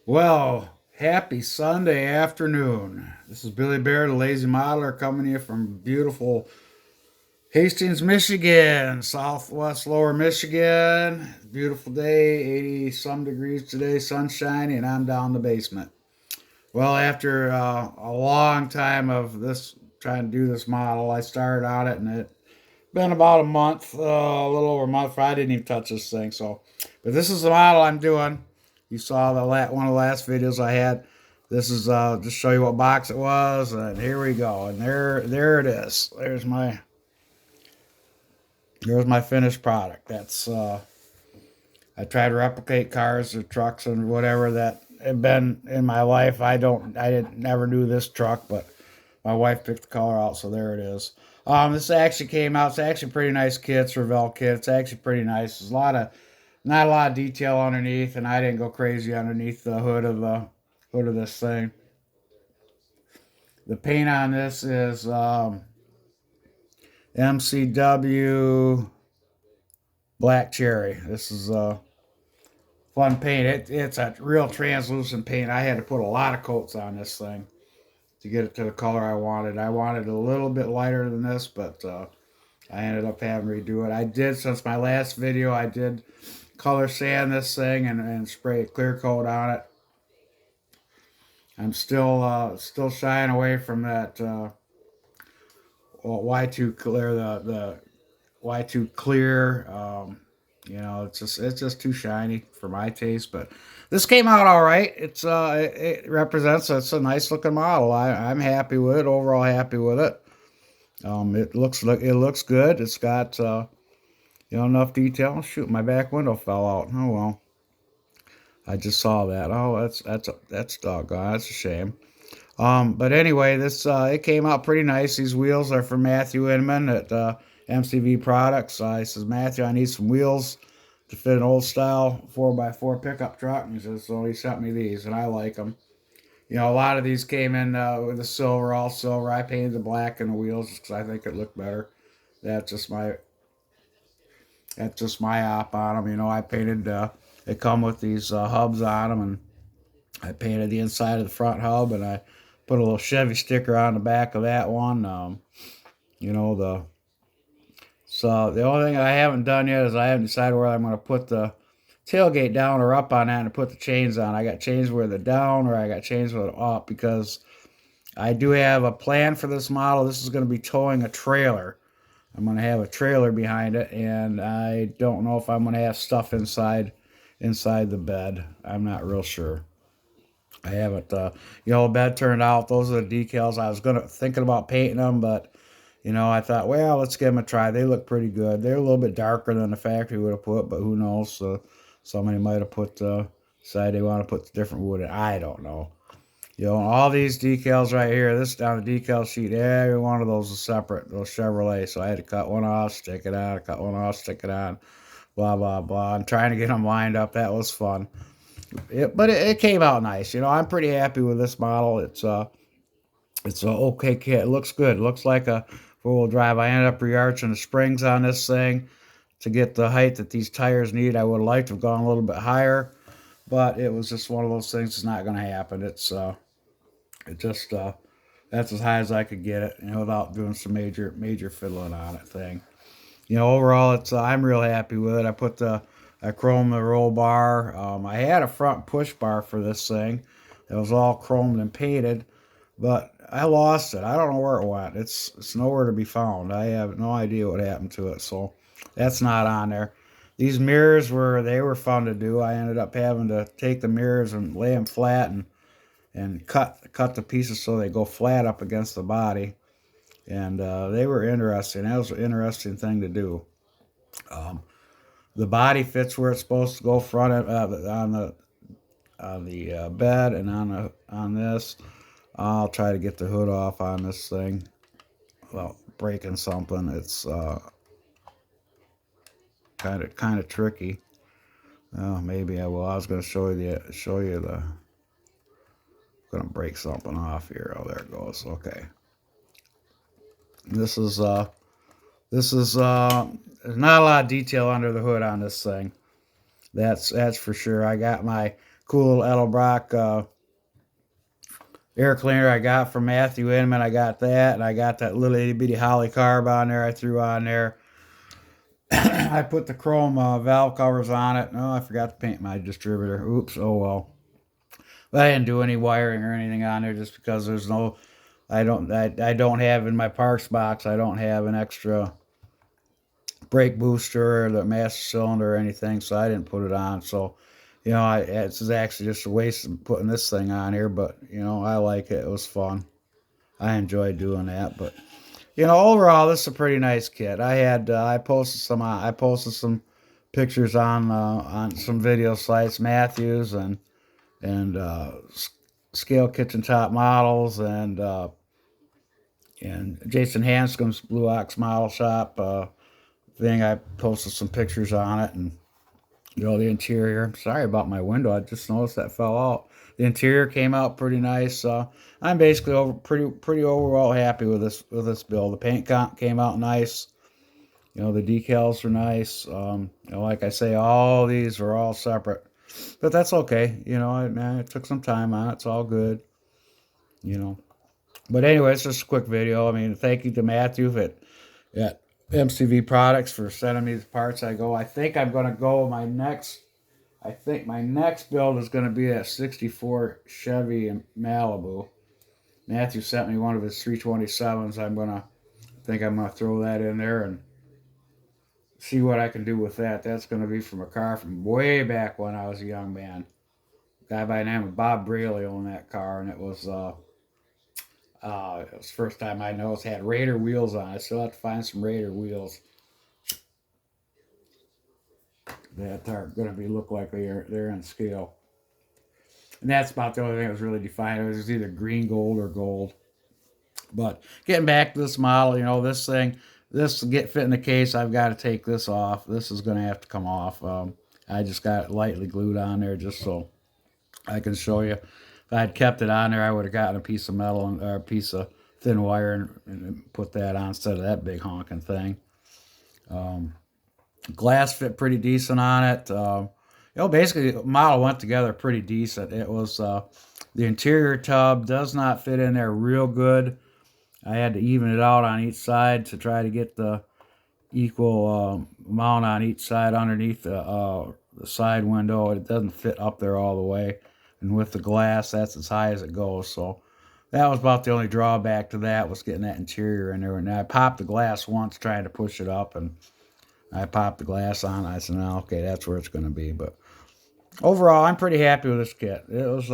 Well, happy Sunday afternoon. This is Billy Bear, the Lazy Modeler, coming to you from beautiful Hastings, Michigan, southwest lower Michigan. Beautiful day, 80 some degrees today, sunshine, and I'm down in the basement. Well, after a long time of this, trying to do this model, I started on it, and it's been about a month, a little over a month. I didn't even touch this thing, but this is the model I'm doing. You saw one of the last videos I had. This is just show you what box it was, and here we go. And there it is. There's my finished product. That's I try to replicate cars or trucks and whatever that have been in my life. I didn't never do this truck, but my wife picked the color out, so there it is. This actually came out. It's actually a pretty nice kit. It's a Revell kit. It's actually pretty nice. There's not a lot of detail underneath, and I didn't go crazy underneath the hood of this thing. The paint on this is MCW Black Cherry. This is fun paint. It's a real translucent paint. I had to put a lot of coats on this thing to get it to the color I wanted. I wanted a little bit lighter than this, but I ended up having to redo it. Since my last video, I did color sand this thing and spray a clear coat on it. I'm still shying away from that Y2 clear, the Y2 clear. It's just too shiny for my taste. But this came out all right. It represents it's a nice looking model. I'm happy with it. Overall, happy with it. It looks good. It's got enough detail. Shoot, my back window fell out. Oh well. I just saw that. Oh, that's doggone. That's a shame. But anyway, this it came out pretty nice. These wheels are from Matthew Inman at MCV Products. He says, Matthew, I need some wheels to fit an old style 4x4 pickup truck. And he says, so he sent me these, and I like them. A lot of these came in with the silver, all silver. I painted the black in the wheels because I think it looked better. That's just my that's just my op on them. I painted. They come with these hubs on them, and I painted the inside of the front hub, and I put a little Chevy sticker on the back of that one. You know the So the only thing I haven't done yet is I haven't decided where I'm going to put the tailgate down or up on that and put the chains on. I got chains where they're down or I got chains where they're up because I do have a plan for this model. This is going to be towing a trailer. I'm going to have a trailer behind it, and I don't know if I'm going to have stuff inside the bed. I'm not real sure. I haven't, the bed turned out. Those are the decals. I was thinking about painting them, but I thought, well, let's give them a try. They look pretty good. They're a little bit darker than the factory would have put, but who knows? So somebody might have decided they want to put different wood in. I don't know. All these decals right here, this down the decal sheet, every one of those is separate, those Chevrolet. So I had to cut one off, stick it on, cut one off, stick it on, blah, blah, blah. I'm trying to get them lined up. That was fun. But it came out nice. I'm pretty happy with this model. It's a okay kit. It looks good. It looks like a four-wheel drive. I ended up re-arching the springs on this thing to get the height that these tires need. I would have liked to have gone a little bit higher, but it was just one of those things that's not going to happen. It just that's as high as I could get it, without doing some major fiddling on it thing. Overall, I'm real happy with it. I chromed the roll bar. I had a front push bar for this thing. It was all chromed and painted, but I lost it. I don't know where it went. It's nowhere to be found. I have no idea what happened to it. So that's not on there. These mirrors were fun to do. I ended up having to take the mirrors and lay them flat and cut the pieces so they go flat up against the body. And they were interesting. That was an interesting thing to do. Um, the body fits where it's supposed to go front on the bed and on this. I'll try to get the hood off on this thing without breaking something. It's kind of tricky. Oh, maybe I will. I was going to show you the. I'm going to break something off here. Oh, there it goes. Okay. This is there's not a lot of detail under the hood on this thing. That's for sure. I got my cool little Edelbrock air cleaner I got from Matthew Inman. I got that, and I got that little itty bitty Holly carb on there. I threw on there. I put the chrome valve covers on it. No, I forgot to paint my distributor. Oops. Oh well. But I didn't do any wiring or anything on there just because there's no. I don't have in my parts box. I don't have an extra brake booster or the master cylinder or anything, so I didn't put it on. So, it's actually just a waste of putting this thing on here. But I like it. It was fun. I enjoyed doing that. But overall, this is a pretty nice kit. I posted some pictures on some video sites, Matthews and Scale Kitchen Top Models and Jason Hanscom's Blue Ox Model Shop thing. I posted some pictures on it, and the interior. Sorry about my window. I just noticed that fell out. The interior came out pretty nice. I'm basically pretty overall happy with this build. The paint came out nice. The decals are nice. Like I say, all these are all separate, but that's okay. I took some time on it. It's all good. You know. But anyway, it's just a quick video. I mean, thank you to Matthew at MCV Products for sending me the parts. I think I'm going to go I think my next build is going to be that 64 Chevy in Malibu. Matthew sent me one of his 327s. I'm going to throw that in there and see what I can do with that. That's going to be from a car from way back when I was a young man. A guy by the name of Bob Braley owned that car, and it was the first time I noticed it had Raider wheels on it. I still have to find some Raider wheels that are going to look like they're in scale. And that's about the only thing that was really defined. It was either green gold or gold. But getting back to this model, this to get fit in the case, I've got to take this off. This is going to have to come off. I just got it lightly glued on there just so I can show you. If I had kept it on there, I would have gotten a piece of metal or a piece of thin wire and put that on instead of that big honking thing. Glass fit pretty decent on it. Basically, the model went together pretty decent. It was the interior tub does not fit in there real good. I had to even it out on each side to try to get the equal amount on each side underneath the side window. It doesn't fit up there all the way. And with the glass, that's as high as it goes. So that was about the only drawback to that, was getting that interior in there. And I popped the glass once trying to push it up, and I popped the glass on. I said, no, okay, that's where it's going to be. But overall, I'm pretty happy with this kit. It was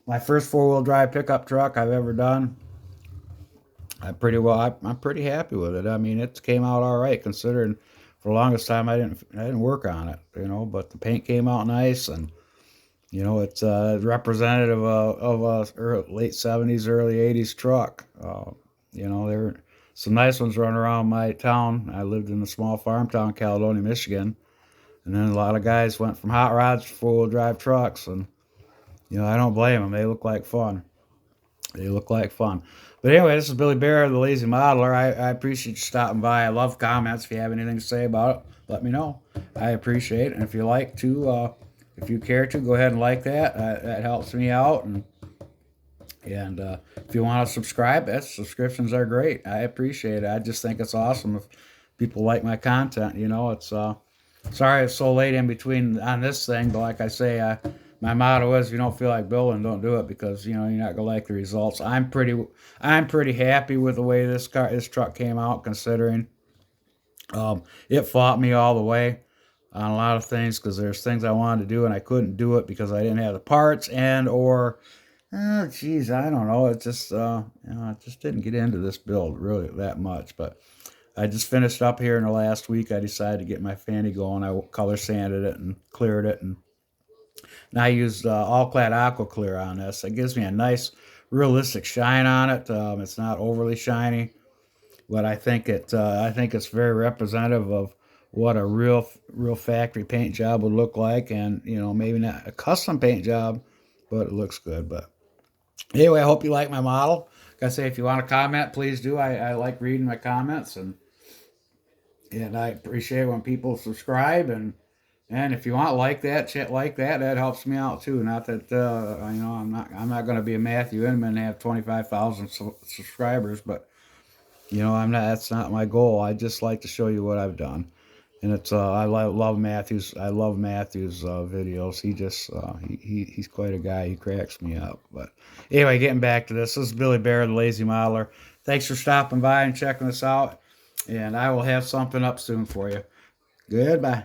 my first four-wheel drive pickup truck I've ever done. I'm pretty happy with it. I mean, it came out all right, considering for the longest time I didn't work on it, but the paint came out nice, and it's representative of a late 70s, early 80s truck. There were some nice ones running around my town. I lived in a small farm town, Caledonia, Michigan, and then a lot of guys went from hot rods to four-wheel drive trucks, and I don't blame them. They look like fun. But anyway, this is Billy Bear, the Lazy Modeler. I appreciate you stopping by. I love comments. If you have anything to say about it, let me know. I appreciate it. And if you care to, go ahead and like that. That helps me out. And if you want to subscribe, subscriptions are great. I appreciate it. I just think it's awesome if people like my content. It's sorry it's so late in between on this thing, but like I say, my motto is, if you don't feel like building, don't do it, because you're not gonna like the results. I'm pretty happy with the way this truck came out, considering it fought me all the way on a lot of things, because there's things I wanted to do and I couldn't do it because I didn't have the parts or I don't know. It just I just didn't get into this build really that much, but I just finished up here in the last week. I decided to get my fanny going. I color sanded it and cleared it, and I used all-clad aqua clear on this. It gives me a nice, realistic shine on it. It's not overly shiny, but I think it's very representative of what a real factory paint job would look like, and maybe not a custom paint job, but it looks good. But anyway, I hope you like my model. Like I say, if you want to comment, please do. I like reading my comments, and I appreciate when people subscribe and And if you want like that, that helps me out too. Not that I'm not going to be a Matthew Inman and have 25,000 subscribers, but I'm not. That's not my goal. I just like to show you what I've done, and it's love Matthew's. I love Matthew's videos. He just he's quite a guy. He cracks me up. But anyway, getting back to this is Billy Bear, the Lazy Modeler. Thanks for stopping by and checking us out, and I will have something up soon for you. Goodbye.